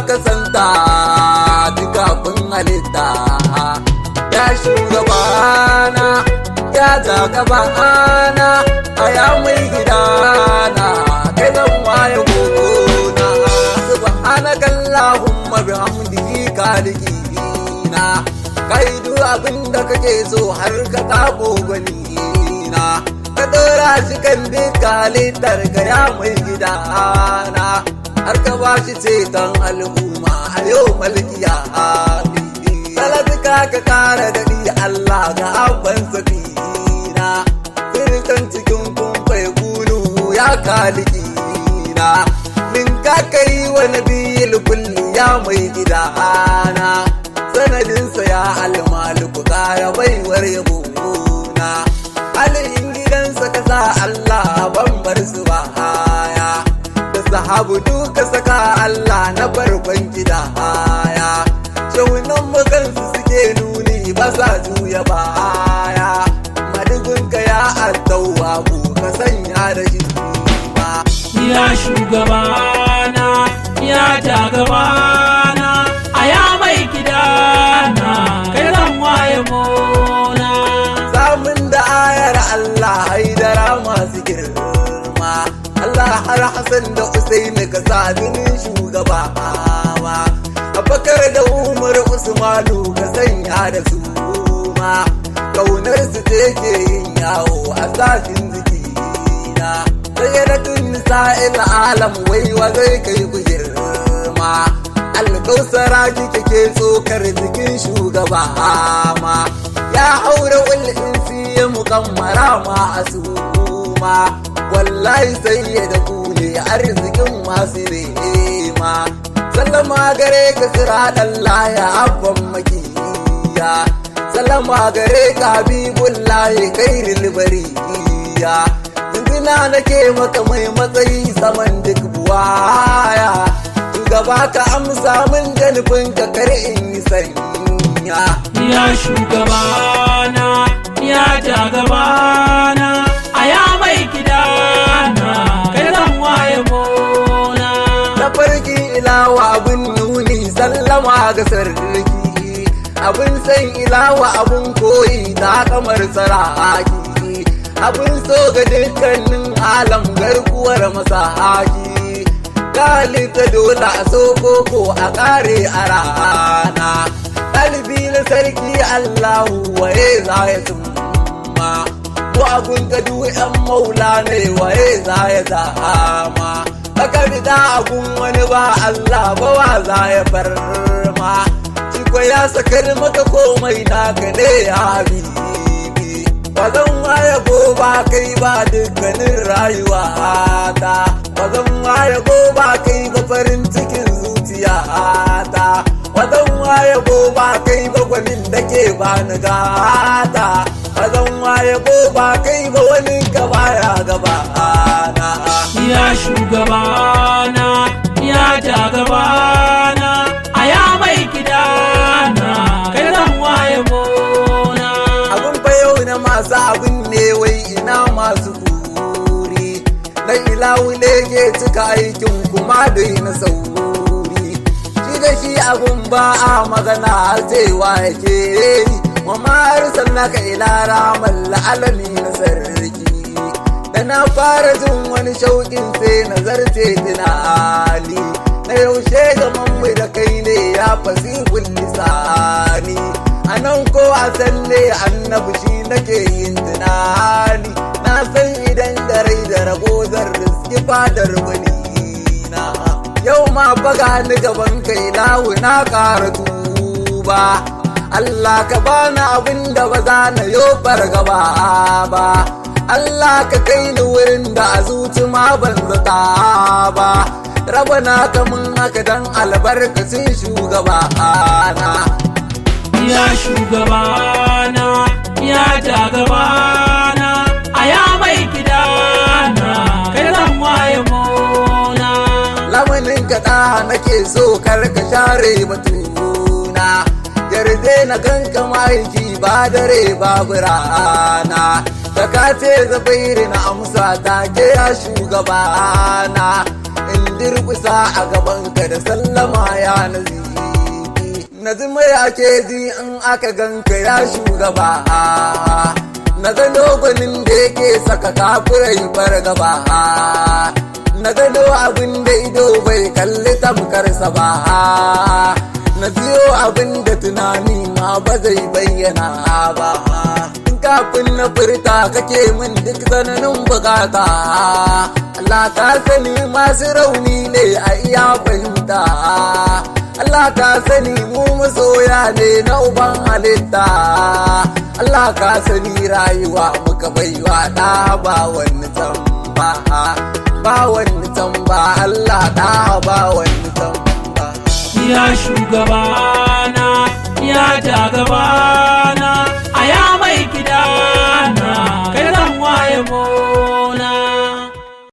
ka santa duka kun halitta. Ya shugabana ya jagabana a ya mai gidana kai zan waye gona. Subhanakallahumma bihamdihi khaliqina kai duk abinda kake so har ka kago gwanina ka dora shi kan duka halittar ka ya mai gidana har ka ba shi ceton al'umma a yau malkiya salatika ka kara daɗi Allah ga abban sakina firkan cikin kumfai kunu ya kalikina min ka kai wa nabiyil kulli ya mai gidana sanadinsa ya almaliku kara baiwar yabona halin gidansa ka sa Allah ban bar su ba haya da sahabu duka saka Allah na farkon gida haya shaunan magansu suke nuni ba sa juya baya madugunka ya addawa ku ka sanya da shi ba. Ya shugabana ya jagabana a ya mai gidana kai zan waye mona. Samun da ayar Allah haidara masu girma Allah har Hassan da Usaini ka sa jinin shugaba ma Abubakar da Umar Usmanu ka sanya da su ma kaunar su take yin yawo a sashin jikina sayyidatun nisa'il alam wai wa zai kai ku girma alkausara kike tsokar jikin shugaba ma ya haura wal insi ya mukammara ma asuma wallahi sayyida kule arzikin masu rema sallama gare ka siradan laya abban makiya sallama gare ka habibullahi kairil bariya zina nake maka mai matsayi saman duk buwaya gaba ka amsa min da nufin ka kar in yi sanya. Ya shugabana ya jagabana a ya mai gidana kai zan waye mona. Na farki ilawa abin nuni sallama ga sarki abin san ilawa abin koyi ta kamar saraki abin so ga dukkanin alam garkuwar masahaki galita dole a so koko a kare a rana ɗalibi na sarki Allahu waye za ya tumma ko abun gadu yan maula ne waye za ya zama baka bida abun wani ba Allah ba wa za ya farma shi ko ya sakar maka komai naka ne ya habibi ba zan waye ba kai ba dukkanin rayuwa ta ba zan waye ba kai ba farin cikin zuciya ta ba zan waye ba kai ba gwanin da ke ba ni gata ba zan waye ba kai ba wani ka baya gaba na. Ya shugabana ya jagabana a ya mai gidana kai zan waye mona. Abin fa yau na masu abin ne wai ina masu kuri na ilawu ne ke cika aikin kuma dai na sauri shi da shi abin ba a magana har cewa yake wa ma'ar sannaka ila ramal alami na sarki da na fara jin wani shauƙin sai nazarce tunani na yaushe gaman mai da kai ne ya fasi lisani a nan ko a san ne annabi shi nake yin tunani na san idan da rai da rabo zan riski fadar wani na yau ma faga ni gaban kai lawu na ƙara tuba Allah ka bani abin da ba za na yo fargaba ba Allah ka kai ni wurin da a zuci ma ban zata ba rabana ka mun haka dan albarkacin shugaba na. Ya shugabana ya jagabana a ya mai gidana kai zan waye mona. Lamanin kaɗa nake so kar ka share batuna yarda na ganka mahaifi ba dare babu rana da ka ce zabairu na amsa take ya shugabana in durƙusa a gabanka da sallama ya nazifi na zuma ya ke ji in aka ganka ya shugaba na gano gwanin da yake saka kafirai fargaba na gano abin da ido bai kalli tamkarsa ba na biyo abin da tunani ma ba zai bayyana ba kafin na furta kake min duk tsananin bukata Allah ka sani masu rauni ne a iya fahimta Allah ka sani mu masoya ne na uban halitta Allah ka sani rayuwa muka baiwa da ba wani tamba ba wani tamba Allah da ba wani tamba ya shugabana ya jagabana